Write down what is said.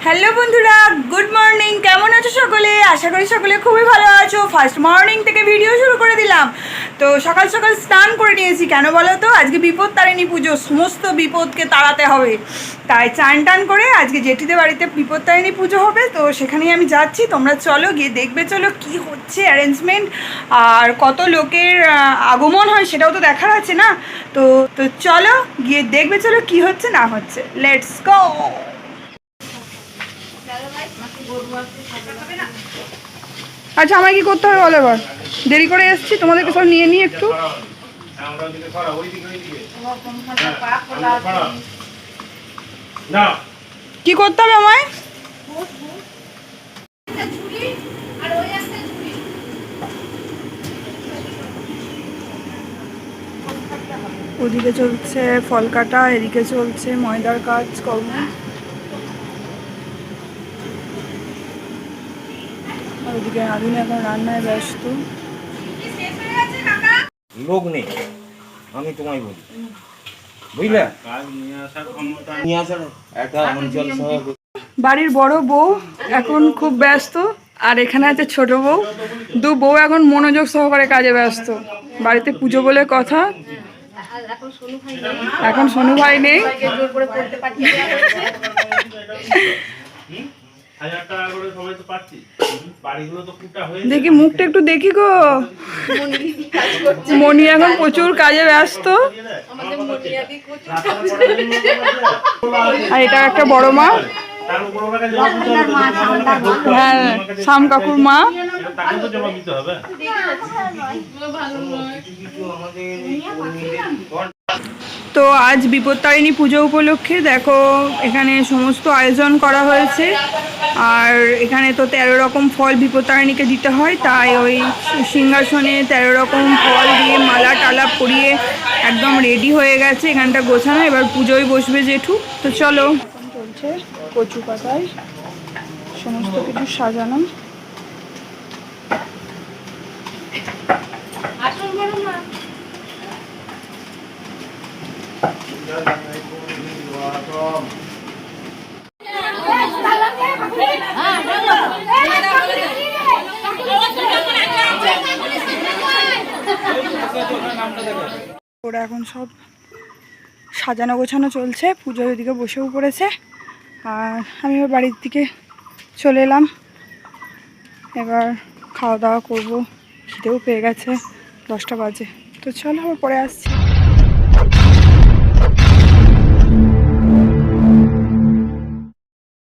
Hello বন্ধুরা, good morning. কেমন আছো সকলে? আশা করি সকলে খুবই ভালো আছো। ফার্স্ট মর্নিং থেকে ভিডিও শুরু করে দিলাম। তো সকাল সকাল স্নান করে নিয়েছি। কেন বলো তো? আজকে বিপদ তারিণী পুজো, সমস্ত বিপদকে তাড়াতে হবে। তাই চান টান করে আজকে জেঠিদের বাড়িতে বিপদ তারিণী পুজো হবে, তো সেখানেই আমি যাচ্ছি। তোমরা চলো, গিয়ে দেখবে চলো কি হচ্ছে অ্যারেঞ্জমেন্ট, আর কত লোকের আগমন হয় সেটাও তো দেখার আছে না। তো তো চলো গিয়ে দেখবে চলো কি হচ্ছে না হচ্ছে। Let's go. আচ্ছা, আমায় কি করতে হবে বলো এবার? দেরি করে এসেছি, তোমাদেরকে সব নিয়ে নিই একটু। কি করতে হবে আমায়? ওদিকে চলছে ফল কাটা, এদিকে চলছে ময়দার কাজ কর্ম। আর ওদিকে আদিন এখন রান্নায় ব্যস্ত। লোক নেই, আমি তোমায় বলি, বুঝলে? বাড়ির বড় বউ এখন খুব ব্যস্ত, আর এখানে আছে ছোট বউ। দু বউ এখন মনোযোগ সহকারে কাজে ব্যস্ত। বাড়িতে পুজো বলে কথা, এখন সোনু ভাই নেই। দেখি মুখটা একটু দেখি গো। মনি এখন প্রচুর কাজে ব্যস্ত। আর এটা একটা বড় মা, হ্যাঁ, শাম কাকুর মা। তো আজ বিপত্তারিণী পুজো উপলক্ষে দেখো এখানে সমস্ত আয়োজন করা হয়েছে। আর এখানে তো 13 রকম ফল বিপত্তারিণীকে দিতে হয়, তাই ওই সিংহাসনে 13 রকম ফল দিয়ে মালা টালা পরিয়ে একদম রেডি হয়ে গেছে এখানটা গোছানো। এবার পুজোয় বসবে জেঠু। তো চলো, এখন চলছে কচু পাতায় সমস্ত কিছু সাজানো। ওরা এখন সব সাজানো গোছানো চলছে, পুজোর ওদিকে বসেও পড়েছে। আর আমি এবার বাড়ির দিকে চলে এলাম। এবার খাওয়া দাওয়া করবো, খিদেও পেয়ে গেছে, 10টা বাজে। তো চলো, আবার পরে আসছি।